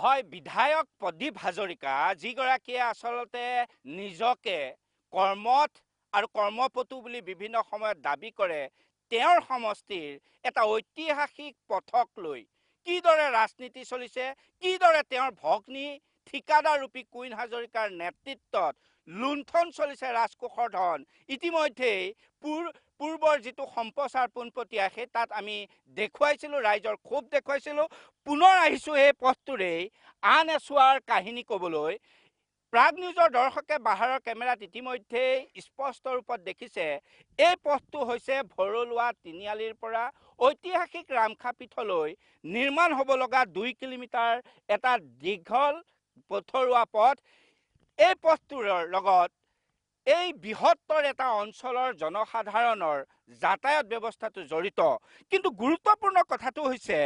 হয় বিধায়ক প্ৰদীপ হাজৰিকা যিগৰাকীয়ে আচলতে নিজকে কৰ্মঠ আৰু কৰ্মপটু বুলি বিভিন্ন সময়ত দাবী কৰে তেওঁৰ সমষ্টিৰ এটা ঐতিহাসিক পথক লৈ কিদৰে ৰাজনীতি চলিছে কিদৰে তেওঁৰ ভগ্নী ঠিকাদাৰ ৰূপী কুইন হাজৰিকাৰ নেতৃত্বত লুণ্ঠন চলিছে ৰাজকোষৰ ধন ইতিমধ্যেই পূৰ্বৰ যিটো সম্প্ৰচাৰ পোনপটীয়া সেই তাত আমি দেখুৱাইছিলোঁ ৰাইজৰ ক্ষোভ দেখুৱাইছিলোঁ পুনৰ আহিছোঁ এই পথটোৰেই আন এছোৱাৰ কাহিনী ক'বলৈ প্ৰাগ নিউজৰ দৰ্শকে বাহাৰৰ কেমেৰাত ইতিমধ্যেই স্পষ্ট ৰূপত দেখিছে এই পথটো হৈছে ভৰলুৱা তিনিআলিৰ পৰা ঐতিহাসিক ৰামখাপীঠলৈ নিৰ্মাণ হ'ব লগা 2 কিলোমিটাৰ এটা দীঘল পথৰুৱা পথ এই পথটোৰ লগত এই বৃহত্তৰ এটা অঞ্চলৰ জনসাধাৰণৰ যাতায়াত ব্যৱস্থাটো জড়িত কিন্তু গুৰুত্বপূৰ্ণ কথাটো হৈছে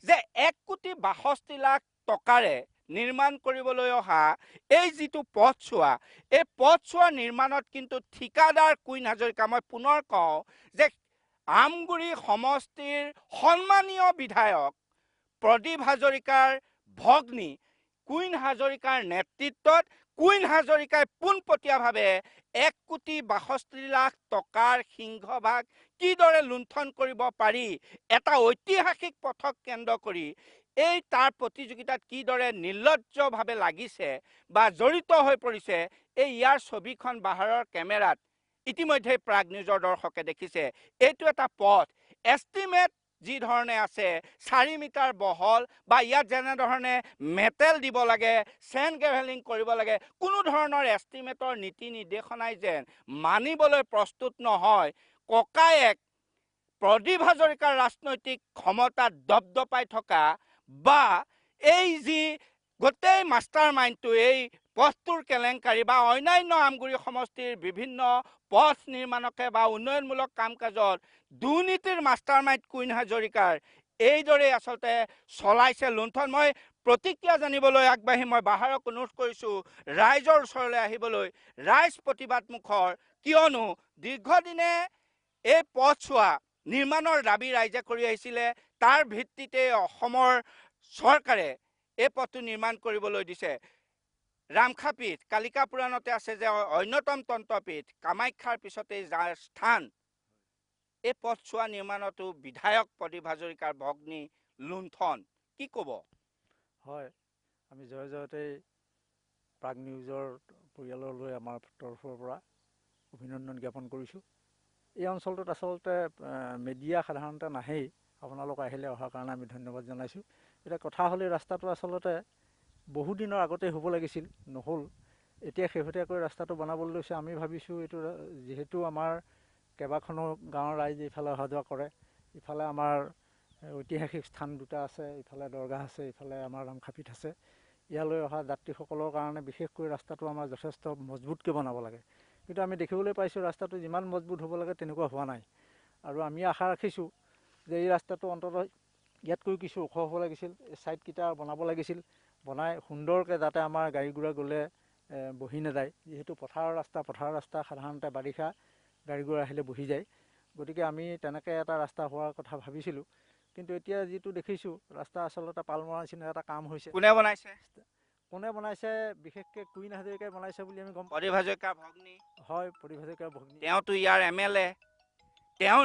যে 1,62,00,000 টকাৰে নিৰ্মাণ কৰিবলৈ অহা এই যিটো পথছোৱা এই পথছোৱা নিৰ্মাণত কিন্তু ঠিকাদাৰ কুইন হাজৰিকা মই পুনৰ কওঁ যে আমগুৰি সমষ্টিৰ সন্মানীয় বিধায়ক প্ৰদীপ হাজৰিকাৰ ভগ্নী কুইন হাজৰিকাৰ নেতৃত্বত কুইন হাজৰিকাই পোনপটীয়াভাৱে 1,62,00,000 টকাৰ সিংহভাগ কিদৰে লুণ্ঠন কৰিব পাৰি এটা ঐতিহাসিক পথক কেন্দ্ৰ কৰি এই তাৰ প্ৰতিযোগিতাত কিদৰে নিৰ্লজ্জভাৱে লাগিছে বা জড়িত হৈ পৰিছে এই ইয়াৰ ছবিখন বাহাৰৰ কেমেৰাত ইতিমধ্যে প্ৰাগ নিউজৰ দৰ্শকে দেখিছে এইটো এটা পথ এষ্টিমেট যি ধৰণে আছে 4 মিটাৰ বহল বা ইয়াত যেনেধৰণে মেটেল দিব লাগে চেণ্ড গ্ৰেভেলিং কৰিব লাগে কোনো ধৰণৰ এষ্টিমেটৰ নীতি নিৰ্দেশনাই যেন মানিবলৈ প্ৰস্তুত নহয় ককায়েক প্ৰদীপ হাজৰিকাৰ ৰাজনৈতিক ক্ষমতাত দপদপাই থকা বা এই যি গোটেই মাষ্টাৰ মাইণ্ডটো এই পথটোৰ কেলেংকাৰী বা অন্যান্য আমগুৰি সমষ্টিৰ বিভিন্ন পথ নিৰ্মাণকে বা উন্নয়নমূলক কাম কাজত দুৰ্নীতিৰ মাষ্টাৰ মাইণ্ড কুইন হাজৰিকাৰ এইদৰে আচলতে চলাইছে লুণ্ঠন মই প্ৰতিক্ৰিয়া জানিবলৈ আগবাঢ়ি মই বাহাৰক অনুৰোধ কৰিছোঁ ৰাইজৰ ওচৰলৈ আহিবলৈ ৰাইজ প্ৰতিবাদমুখৰ কিয়নো দীৰ্ঘদিনে এই পথছোৱা নিৰ্মাণৰ দাবী ৰাইজে কৰি আহিছিলে তাৰ ভিত্তিতে অসমৰ চৰকাৰে এই পথটো নিৰ্মাণ কৰিবলৈ দিছে ৰামখাপীঠ কালিকা পুৰাণতে আছে যে অন্যতম তন্ত্ৰপীঠ কামাখ্যাৰ পিছতে যাৰ স্থান এই পথছোৱা নিৰ্মাণতো বিধায়ক প্ৰদীপ হাজৰিকাৰ ভগ্নী লুণ্ঠন কি ক'ব হয় আমি জয় জয়তে প্ৰাগ নিউজৰ পৰিয়াললৈ আমাৰ তৰফৰ পৰা অভিনন্দন জ্ঞাপন কৰিছোঁ এই অঞ্চলটোত আচলতে মিডিয়া সাধাৰণতে নাহেই আপোনালোক আহিলে অহাৰ কাৰণে আমি ধন্যবাদ জনাইছোঁ এতিয়া কথা হ'লে ৰাস্তাটো আচলতে বহুদিনৰ আগতে হ'ব লাগিছিল নহ'ল এতিয়া শেহতীয়াকৈ ৰাস্তাটো বনাবলৈ লৈছে আমি ভাবিছোঁ এইটো যিহেতু আমাৰ কেইবাখনো গাঁৱৰ ৰাইজ ইফালে অহা যোৱা কৰে ইফালে আমাৰ ঐতিহাসিক স্থান দুটা আছে ইফালে দৰগাহ আছে ইফালে আমাৰ ৰামখাপীঠ আছে ইয়ালৈ অহা যাত্ৰীসকলৰ কাৰণে বিশেষকৈ ৰাস্তাটো আমাৰ যথেষ্ট মজবুতকৈ বনাব লাগে কিন্তু আমি দেখিবলৈ পাইছোঁ ৰাস্তাটো যিমান মজবুত হ'ব লাগে তেনেকুৱা হোৱা নাই আৰু আমি আশা ৰাখিছোঁ যে এই ৰাস্তাটো অন্ততঃ ইয়াতকৈ কিছু ওখ হ'ব লাগিছিল এই ছাইডকেইটা বনাব লাগিছিল বনাই সুন্দৰকৈ যাতে আমাৰ গাড়ী ঘোঁৰা গ'লে বহি নাযায় যিহেতু পথাৰৰ ৰাস্তা সাধাৰণতে বাৰিষা গাড়ী ঘোঁৰা আহিলে বহি যায় গতিকে আমি তেনেকৈ এটা ৰাস্তা হোৱাৰ কথা ভাবিছিলোঁ কিন্তু এতিয়া যিটো দেখিছোঁ ৰাস্তা আচলতে পাল মৰা নিচিনা এটা কাম হৈছে কোনে বনাইছে বিশেষকৈ কুইন হাজৰিকাই বনাইছে বুলি আমি গম প্ৰদীপ হাজৰিকাৰ ভগ্নী হয় প্ৰদীপ হাজৰিকাৰ ভগ্নী তেওঁতো ইয়াৰ MLA তেওঁ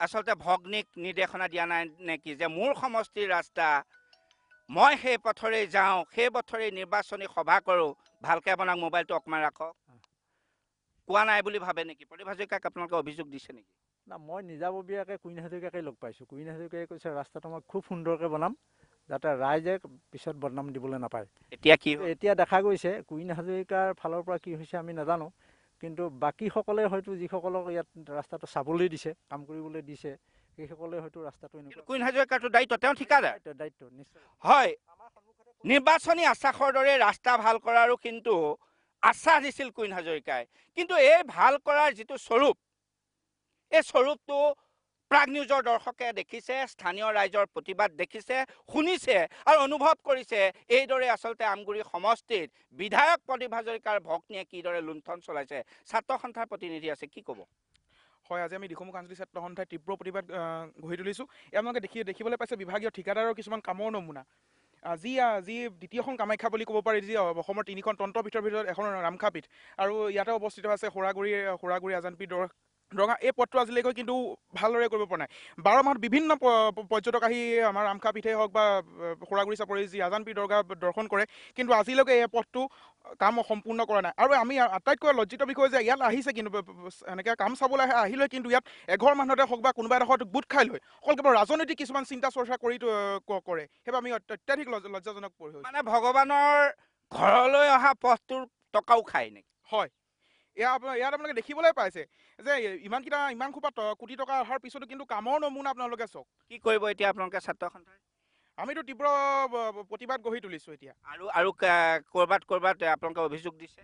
আচলতে ভগ্নীক নিৰ্দেশনা দিয়া নাই নেকি যে মোৰ সমষ্টিৰ ৰাস্তা মই সেই পথৰে যাওঁ সেই পথৰে নিৰ্বাচনী সভা কৰোঁ ভালকৈ আপোনাক মোবাইলটো অকণমান ৰাখক কোৱা নাই বুলি ভাবে নেকি প্ৰদীপ হাজৰিকাক আপোনালোকে অভিযোগ দিছে নেকি না মই নিজাববীয়াকৈ কুইন হাজৰিকাকে লগ পাইছোঁ কুইন হাজৰিকাই কৈছে ৰাস্তাটো মই খুব সুন্দৰকৈ বনাম যাতে ৰাইজে পিছত বদনাম দিবলৈ নাপায় এতিয়া দেখা গৈছে কুইন হাজৰিকাৰ ফালৰ পৰা কি হৈছে আমি নাজানো কিন্তু বাকীসকলে হয়তো যিসকলক ইয়াত ৰাস্তাটো চাবলৈ দিছে কাম কৰিবলৈ দিছে সেইসকলে হয়তো ৰাস্তাটো কুইন হাজৰিকাৰটো দায়িত্ব তেওঁ ঠিকাদাৰ দায়িত্ব নিশ্চয় হয় নিৰ্বাচনী আশ্বাসৰ দৰে ৰাস্তা ভাল কৰাৰো কিন্তু আশ্বাস দিছিল কুইন হাজৰিকাই কিন্তু এই ভাল কৰাৰ যিটো স্বৰূপ এই স্বৰূপটো প্ৰাগ নিউজৰ দৰ্শকে দেখিছে স্থানীয় ৰাইজৰ প্ৰতিবাদ দেখিছে শুনিছে আৰু অনুভৱ কৰিছে এইদৰে আচলতে আমগুৰি সমষ্টিত বিধায়ক প্ৰদীপ হাজৰিকাৰ ভগ্নীয়ে কিদৰে লুণ্ঠন চলাইছে ছাত্ৰ সন্থাৰ প্ৰতিনিধি আছে কি ক'ব হয় আজি আমি দিখৌমুখ আঞ্চলিক ছাত্ৰ সন্থাই তীব্ৰ প্ৰতিবাদ গঢ়ি তুলিছোঁ ইয়াত আপোনালোকে দেখিবলৈ পাইছে বিভাগীয় ঠিকাদাৰৰ কিছুমান কামৰ নমুনা যি দ্বিতীয়খন কামাখ্যা বুলি ক'ব পাৰি, যি অসমৰ 3খন তন্ত্ৰপীঠৰ ভিতৰত এখন ৰামখাপীঠ, আৰু ইয়াতে অৱস্থিত আছে সৌৰাগুৰি আজানপীৰ দৰগাহ। এই পথটো আজিলৈকে কিন্তু ভালদৰে কৰিব পৰা নাই। 12 মাহত বিভিন্ন পৰ্যটক আহি আমাৰ ৰামখাপীঠেই হওক বা সৌৰাগুৰি চাপৰি যি আজানপীৰ দৰগাহ দৰ্শন কৰে, কিন্তু আজিলৈকে এই পথটো কাম সম্পূৰ্ণ কৰা নাই। আৰু আমি আটাইতকৈ লজ্জিত বিষয় যে ইয়াত আহিছে, কিন্তু এনেকৈ কাম চাবলৈ আহিলে কিন্তু ইয়াত এঘৰ মানুহতে হওক বা কোনোবা এডোখৰত গোট খাই লৈ অকল কেৱল ৰাজনৈতিক কিছুমান চিন্তা চৰ্চা কৰে। সেইবাবে আমি অত্যাধিক লজ্জাজনক পৰি হৈছোঁ। মানে ভগৱানৰ ঘৰলৈ অহা পথটোৰ টকাও খায় নেকি? হয়, ইয়াত আপোনালোকে দেখিবলৈ পাইছে যে ইমান খোপা কোটি টকা অহাৰ পিছতো কিন্তু কামৰ নমুনা আপোনালোকে চাওক। কি কৰিব এতিয়া আপোনালোকে ছাত্ৰ সন্থাই? আমিতো তীব্ৰ প্ৰতিবাদ গঢ়ি তুলিছোঁ এতিয়া। আৰু ক'ৰবাত আপোনালোকে অভিযোগ দিছে?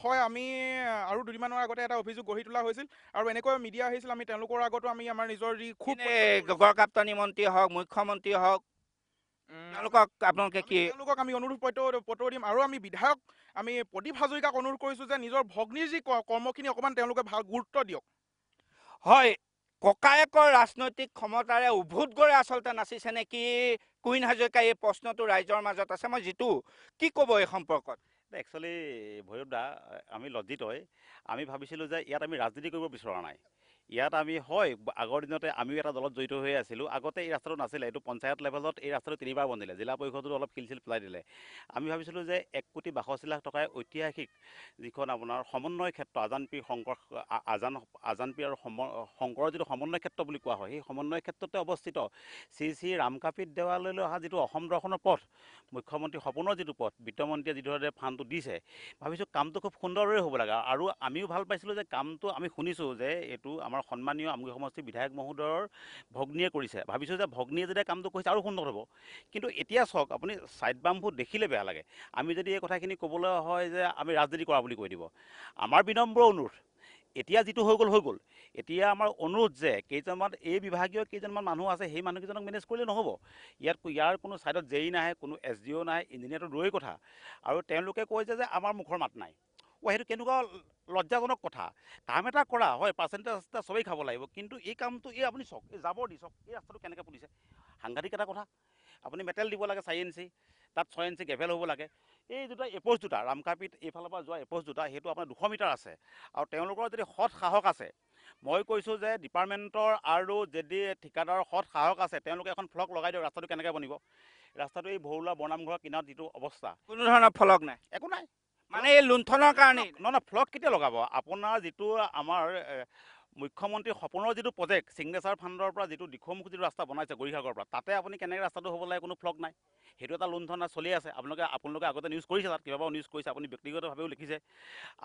হয়, আমি আৰু 2 দিনমানৰ আগতে এটা অভিযোগ গঢ়ি তোলা হৈছিল, আৰু এনেকৈ মিডিয়া আহিছিল। আমি তেওঁলোকৰ আগতো আমি আমাৰ নিজৰ যি খুব গড়কাপ্তানী মন্ত্ৰী হওক, মুখ্যমন্ত্ৰী হওক, তেওঁলোকক আপোনালোকে কি? তেওঁলোকক আমি অনুৰোধ পত্ৰ দিম, আৰু আমি বিধায়ক আমি প্ৰদীপ হাজৰিকাক অনুৰোধ কৰিছোঁ যে নিজৰ ভগ্নীৰ যি কৰ্মখিনি অকণমান তেওঁলোকে ভাল গুৰুত্ব দিয়ক। হয়, ককায়েকৰ ৰাজনৈতিক ক্ষমতাৰে উভুত গড়ে আচলতে নাচিছে নেকি কুইন হাজৰিকা? এই প্ৰশ্নটো ৰাইজৰ মাজত আছে। মই জিতু, কি ক'ব এই সম্পৰ্কত? একচুৱেলি ভৈৰৱ দা, আমি লজ্জিত হয়। আমি ভাবিছিলোঁ যে ইয়াত আমি ৰাজনীতি কৰিব বিচৰা নাই। ইয়াত আমি আগৰ দিনতে আমিও এটা দলত জড়িত হৈ আছিলোঁ। আগতে এই ৰাস্তাটো নাছিলে, এইটো পঞ্চায়ত লেভেলত এই ৰাস্তাটো 3বাৰ বনিলে, জিলা পৰিষদতো অলপ শিল পেলাই দিলে। আমি ভাবিছিলোঁ যে 1,62,00,000 টকাই ঐতিহাসিক যিখন আপোনাৰ সমন্বয় ক্ষেত্ৰ, আজানপীৰ আৰু শংকৰৰ যিটো সমন্বয় ক্ষেত্ৰ বুলি কোৱা হয়, সেই সমন্বয় ক্ষেত্ৰতে অৱস্থিত শ্ৰী ৰামখাপীঠ দেৱালয়লৈ অহা যিটো অসম দৰ্শনৰ পথ, মুখ্যমন্ত্ৰী সপোনৰ যিটো পথ, বিত্তমন্ত্ৰীয়ে যিদৰে ফাণ্ডটো দিছে, ভাবিছোঁ কামটো খুব সুন্দৰদৰে হ'ব লাগে। আৰু আমিও ভাল পাইছিলোঁ যে কামটো আমি শুনিছোঁ যে এইটো আমাৰ সন্মানীয় আমগুৰি সমষ্টিৰ বিধায়ক মহোদয়ৰ ভগ্নীয়ে কৰিছে। ভাবিছোঁ যে ভগ্নীয়ে যেতিয়া কামটো কৰিছে আৰু সুন্দৰ হ'ব। কিন্তু এতিয়া চাওক, আপুনি ছাইড বামবোৰ দেখিলে বেয়া লাগে। আমি যদি এই কথাখিনি ক'বলৈ হয় যে আমি ৰাজনীতি কৰা বুলি কৈ দিব। আমাৰ বিনম্ৰ অনুৰোধ, এতিয়া যিটো হৈ গ'ল। এতিয়া আমাৰ অনুৰোধ যে এই বিভাগীয় কেইজনমান মানুহ আছে, সেই মানুহকেইজনক মেনেজ কৰিলে নহ'ব। ইয়াৰ কোনো ছাইডত জেই নাহে, কোনো SDO নাহে, ইঞ্জিনিয়াৰটো দূৰৈৰ কথা। আৰু তেওঁলোকে কৈছে যে আমাৰ মুখৰ মাত নাই। সেইটো কেনেকুৱা লজ্জাজনক কথা। কাম এটা কৰা হয়, পাৰ্চেণ্টেজ চবেই খাব লাগিব, কিন্তু এই কামটো আপুনি চাওক, এই জাবৰ দি চাওক, এই ৰাস্তাটো কেনেকৈ পুলিছে। সাংঘাতিক এটা কথা। আপুনি মেটেল দিব লাগে 4 ইঞ্চি, তাত 6 ইঞ্চি গ্ৰেভেল হ'ব লাগে। এই এপ'জ দুটা ৰামখাপীঠ এইফালৰ পৰা যোৱা এপ'জ দুটা, সেইটো আপোনাৰ 200 মিটাৰ আছে। আৰু তেওঁলোকৰ যদি সৎ সাহস আছে, মই কৈছোঁ যে ডিপাৰ্টমেণ্টৰ আৰু যদি ঠিকাদাৰৰ সৎ সাহস আছে, তেওঁলোকে এখন ফ্লক লগাই দিয়ক, ৰাস্তাটো কেনেকৈ বনিব। ৰাস্তাটো এই ভৰুলা বনামঘৰৰ কিনাৰত যিটো অৱস্থা, কোনো ধৰণৰ ফলক নাই, একো নাই। মানে এই লুণ্ঠনৰ কাৰণেই। নহয়, ফ্লক কেতিয়া লগাব? আপোনাৰ যিটো আমাৰ মুখ্যমন্ত্ৰীৰ সপোনৰ যিটো প্ৰজেক্ট, ছিগনেচাৰ ফাণ্ডৰ পৰা যিটো দিখৌমুখ যিটো ৰাস্তা বনাইছে গৰিসাগৰৰ পৰা, তাতে আপুনি কেনেকৈ ৰাস্তাটো হ'ব লাগে, কোনো ফ্লক নাই। সেইটো এটা লুণ্ঠন চলি আছে। আপোনালোকে আগতে নিউজ কৰিছে, তাত কেইবাবাৰো নিউজ কৰিছে, আপুনি ব্যক্তিগতভাৱেও লিখিছে।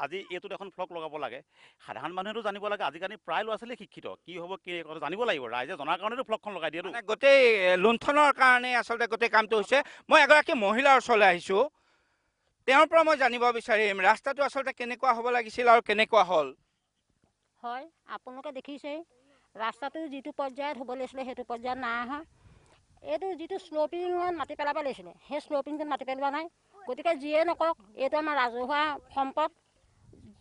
আজি এইটোত এখন ফ্লক লগাব লাগে। সাধাৰণ মানুহেতো জানিব লাগে। আজিকালি প্ৰায় ল'ৰা ছোৱালী শিক্ষিত, কি হ'ব কি কথা জানিব লাগিব। ৰাইজে জনাৰ কাৰণেতো ফ্লকখন লগাই দিয়েতো। মানে গোটেই লুণ্ঠনৰ কাৰণে আচলতে গোটেই কামটো হৈছে। মই এগৰাকী মহিলাৰ ওচৰলৈ আহিছোঁ, তেওঁৰ পৰা মই জানিব বিচাৰিম ৰাস্তাটো আচলতে কেনেকুৱা হ'ব লাগিছিল আৰু কেনেকুৱা হ'ল। হয়, আপোনালোকে দেখিছেই ৰাস্তাটো যিটো পৰ্যায়ত হ'ব লাগিছিলে সেইটো পৰ্যায়ত নাই অহা। এইটো যিটো শ্ল'পিঙত মাটি পেলাব লাগিছিলে, সেই শ্ল'পিংটোত মাটি পেলোৱা নাই। গতিকে যিয়ে নকৰক, এইটো আমাৰ ৰাজহুৱা সম্পদ।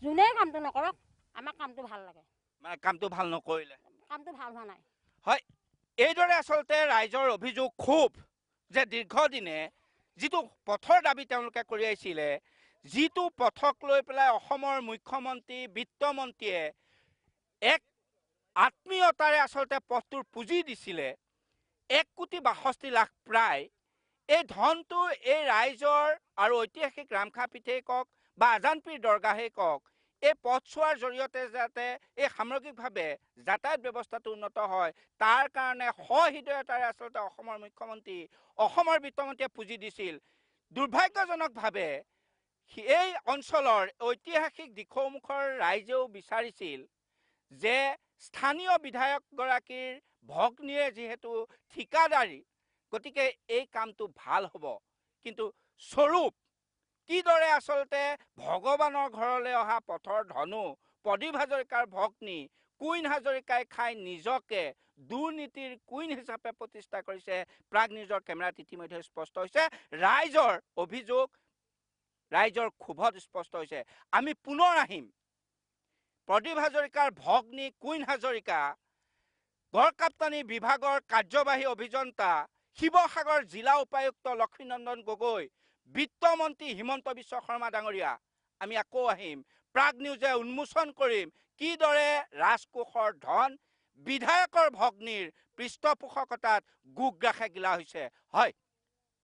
যোনেই কামটো নকৰক, আমাৰ কামটো ভাল লাগে। মানে কামটো ভাল নকৰিলে, কামটো ভাল হোৱা নাই। হয়, এইদৰে আচলতে ৰাইজৰ অভিযোগ ক্ষোভ যে দীৰ্ঘদিনে যিটো পথৰ দাবী তেওঁলোকে কৰি আহিছিলে, যিটো পথক লৈ পেলাই অসমৰ মুখ্যমন্ত্ৰী বিত্তমন্ত্ৰীয়ে এক আত্মীয়তাৰে আচলতে পথটোৰ পুঁজি দিছিলে, 1,62,00,000 প্ৰায়। এই ধনটো এই ৰাইজৰ আৰু ঐতিহাসিক ৰামখাপীঠেই কওক বা আজানপীৰ দৰগাহেই কওক, এই পথছোৱাৰ জৰিয়তে যাতে এই সামগ্ৰিকভাৱে যাতায়াত ব্যৱস্থাটো উন্নত হয়, তাৰ কাৰণে সহৃদয়তাৰে আচলতে অসমৰ মুখ্যমন্ত্ৰী, অসমৰ বিত্তমন্ত্ৰীয়ে পুঁজি দিছিল। দুৰ্ভাগ্যজনকভাৱে এই অঞ্চলৰ ঐতিহাসিক দিখৌমুখৰ ৰাইজেও বিচাৰিছিল যে স্থানীয় বিধায়কগৰাকীৰ ভগ্নীয়ে যিহেতু ঠিকাদাৰী, গতিকে এই কামটো ভাল হ'ব। কিন্তু স্বৰূপ কিদৰে আচলতে ভগৱানৰ ঘৰলৈ অহা পথৰ ধনু প্ৰদীপ হাজৰিকাৰ ভগ্নী কুইন হাজৰিকাই খাই নিজকে দুৰ্নীতিৰ কুইন হিচাপে প্ৰতিষ্ঠা কৰিছে, প্ৰাগ নিউজৰ কেমেৰাত ইতিমধ্যে স্পষ্ট হৈছে। ৰাইজৰ অভিযোগ, ৰাইজৰ ক্ষোভত স্পষ্ট হৈছে। আমি পুনৰ আহিম। প্ৰদীপ হাজৰিকাৰ ভগ্নী কুইন হাজৰিকা গড়কাপ্তানী বিভাগৰ কাৰ্যবাহী অভিযন্তা, শিৱসাগৰ জিলা উপায়ুক্ত লক্ষ্মীনন্দন গগৈ, বিত্তমন্ত্ৰী হিমন্ত বিশ্ব শৰ্মা ডাঙৰীয়া, আমি আকৌ আহিম, প্ৰাগ নিউজে উন্মোচন কৰিম কিদৰে ৰাজকোষৰ ধন বিধায়কৰ ভগ্নীৰ পৃষ্ঠপোষকতাত গোগ্ৰাসে গিলা হৈছে। হয়।